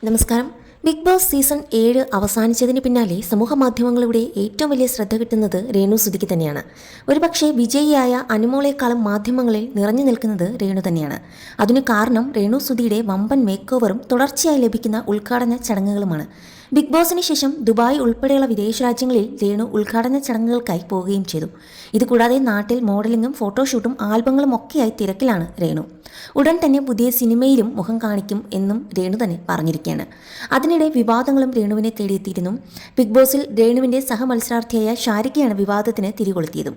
നമസ്കാരം. Big boss season 7 അവസാനിച്ചതിന് പിന്നാലെ സമൂഹ മാധ്യമങ്ങളിലൂടെ ഏറ്റവും വലിയ ശ്രദ്ധ കിട്ടുന്നത് രേണു സുധിക്ക് തന്നെയാണ്. ഒരുപക്ഷെ വിജയിയായ അനുമോളെക്കാളും മാധ്യമങ്ങളിൽ നിറഞ്ഞു നിൽക്കുന്നത് രേണു തന്നെയാണ്. അതിനു കാരണം രേണു സുധിയുടെ വമ്പൻ മേക്ക് ഓവറും തുടർച്ചയായി ലഭിക്കുന്ന ഉദ്ഘാടന ചടങ്ങുകളുമാണ്. ബിഗ് ബോസിന് ശേഷം ദുബായ് ഉൾപ്പെടെയുള്ള വിദേശ രാജ്യങ്ങളിൽ രേണു ഉദ്ഘാടന ചടങ്ങുകൾക്കായി പോവുകയും ചെയ്തു. ഇതുകൂടാതെ നാട്ടിൽ മോഡലിംഗും ഫോട്ടോഷൂട്ടും ആൽബങ്ങളും ഒക്കെയായി തിരക്കിലാണ് രേണു. ഉടൻ തന്നെ പുതിയ സിനിമയിലും മുഖം കാണിക്കും എന്നും രേണു തന്നെ പറഞ്ഞിരിക്കുകയാണ്. അതിനിടെ വിവാദങ്ങളും രേണുവിനെ തേടിയെത്തിയിരുന്നു. ബിഗ് ബോസിൽ രേണുവിന്റെ സഹമത്സരാർത്ഥിയായ ഷാരികയാണ് വിവാദത്തിന് തിരികൊളുത്തിയതും.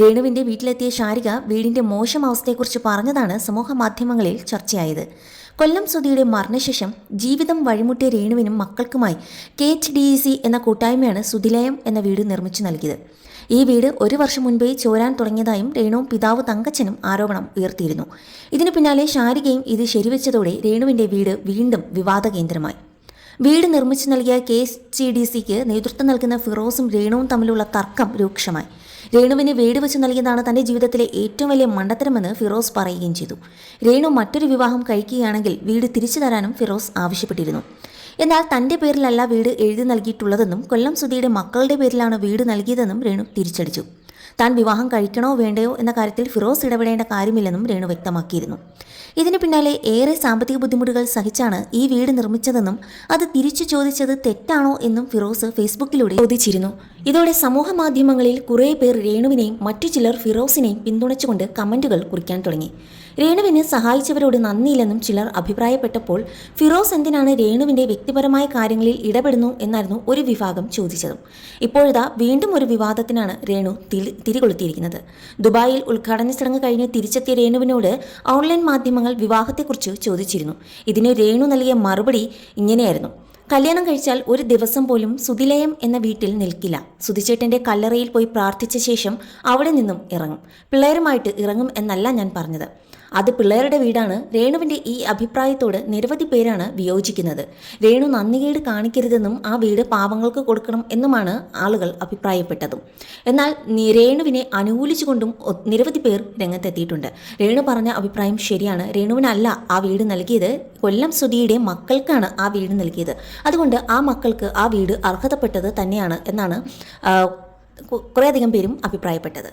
രേണുവിന്റെ വീട്ടിലെത്തിയ ഷാരിക വീടിന്റെ മോശം അവസ്ഥയെക്കുറിച്ച് പറഞ്ഞതാണ് സമൂഹ മാധ്യമങ്ങളിൽ ചർച്ചയായത്. കൊല്ലം സുധിയുടെ മരണശേഷം ജീവിതം വഴിമുട്ടിയ രേണുവിനും മക്കൾക്കുമായി KHDEC എന്ന കൂട്ടായ്മയാണ് സുധിലയം എന്ന വീട് നിർമ്മിച്ചു നൽകിയത്. ഈ വീട് 1 വർഷം മുൻപേ ചോരാൻ തുടങ്ങിയതായും രേണുവും പിതാവ് തങ്കച്ചനും ആരോപണം ഉയർത്തിയിരുന്നു. ഇതിനു പിന്നാലെ ഷാരികയും ഇത് ശരിവെച്ചതോടെ രേണുവിന്റെ വീട് വീണ്ടും വിവാദ കേന്ദ്രമായി. വീട് നിർമ്മിച്ചു നൽകിയ KHDCക്ക് നേതൃത്വം നൽകുന്ന ഫിറോസും രേണുവും തമ്മിലുള്ള തർക്കം രൂക്ഷമായി. രേണുവിന് വീട് വെച്ച് നൽകിയതാണ് തന്റെ ജീവിതത്തിലെ ഏറ്റവും വലിയ മണ്ടത്തരമെന്ന് ഫിറോസ് പറയുകയും ചെയ്തു. രേണു മറ്റൊരു വിവാഹം കഴിക്കുകയാണെങ്കിൽ വീട് തിരിച്ചു തരാനും ഫിറോസ് ആവശ്യപ്പെട്ടിരുന്നു. എന്നാൽ തന്റെ പേരിലല്ല വീട് എഴുതി നൽകിയിട്ടുള്ളതെന്നും കൊല്ലം സുധിയുടെ മക്കളുടെ പേരിലാണ് വീട് നൽകിയതെന്നും രേണു തിരിച്ചടിച്ചു. താൻ വിവാഹം കഴിക്കണോ വേണ്ടയോ എന്ന കാര്യത്തിൽ ഫിറോസ് ഇടപെടേണ്ട കാര്യമില്ലെന്നും രേണു വ്യക്തമാക്കിയിരുന്നു. ഇതിന് പിന്നാലെ ഏറെ സാമ്പത്തിക ബുദ്ധിമുട്ടുകൾ സഹിച്ചാണ് ഈ വീട് നിർമ്മിച്ചതെന്നും അത് തിരിച്ചു ചോദിച്ചത് തെറ്റാണോ എന്നും ഫിറോസ് ഫേസ്ബുക്കിലൂടെ ചോദിച്ചിരുന്നു. ഇതോടെ സമൂഹ മാധ്യമങ്ങളിൽ കുറേ പേർ രേണുവിനെയും മറ്റു ചിലർ ഫിറോസിനെയും പിന്തുണച്ചുകൊണ്ട് കമന്റുകൾ കുറിക്കാൻ തുടങ്ങി. രേണുവിനെ സഹായിച്ചവരോട് നന്ദിയില്ലെന്നും ചിലർ അഭിപ്രായപ്പെട്ടപ്പോൾ ഫിറോസ് എന്തിനാണ് രേണുവിന്റെ വ്യക്തിപരമായ കാര്യങ്ങളിൽ ഇടപെടുന്നു എന്നായിരുന്നു ഒരു വിഭാഗം ചോദിച്ചതും. ഇപ്പോഴിതാ വീണ്ടും ഒരു വിവാദത്തിനാണ് രേണു തിരികൊളുത്തിയിരിക്കുന്നത്. ദുബായിൽ ഉദ്ഘാടന ചടങ്ങ് കഴിഞ്ഞ് തിരിച്ചെത്തിയ രേണുവിനോട് ഓൺലൈൻ മാധ്യമങ്ങൾ വിവാഹത്തെക്കുറിച്ച് ചോദിച്ചിരുന്നു. ഇതിന് രേണു നൽകിയ മറുപടി ഇങ്ങനെയായിരുന്നു: കല്യാണം കഴിച്ചാൽ ഒരു ദിവസം പോലും സുധിലയം എന്ന വീട്ടിൽ നിൽക്കില്ല. സുധിച്ചേട്ടൻ്റെ കല്ലറയിൽ പോയി പ്രാർത്ഥിച്ച ശേഷം അവിടെ നിന്നും ഇറങ്ങും. പിള്ളേരുമായിട്ട് ഇറങ്ങും എന്നല്ല ഞാൻ പറഞ്ഞത്. അത് പിള്ളേരുടെ വീടാണ്. രേണുവിൻ്റെ ഈ അഭിപ്രായത്തോട് നിരവധി പേരാണ് വിയോജിക്കുന്നത്. രേണു നന്ദികേട് കാണിക്കരുതെന്നും ആ വീട് പാവങ്ങൾക്ക് കൊടുക്കണം എന്നുമാണ് ആളുകൾ അഭിപ്രായപ്പെട്ടതും. എന്നാൽ രേണുവിനെ അനുകൂലിച്ചുകൊണ്ടും നിരവധി പേർ രംഗത്തെത്തിയിട്ടുണ്ട്. രേണു പറഞ്ഞ അഭിപ്രായം ശരിയാണ്. രേണുവിനല്ല ആ വീട് നൽകിയത്, കൊല്ലം സുധിയുടെ മക്കൾക്കാണ് ആ വീട് നൽകിയത്. അതുകൊണ്ട് ആ മക്കൾക്ക് ആ വീട് അർഹതപ്പെട്ടത് തന്നെയാണ് എന്നാണ് കുറേയധികം പേരും അഭിപ്രായപ്പെട്ടത്.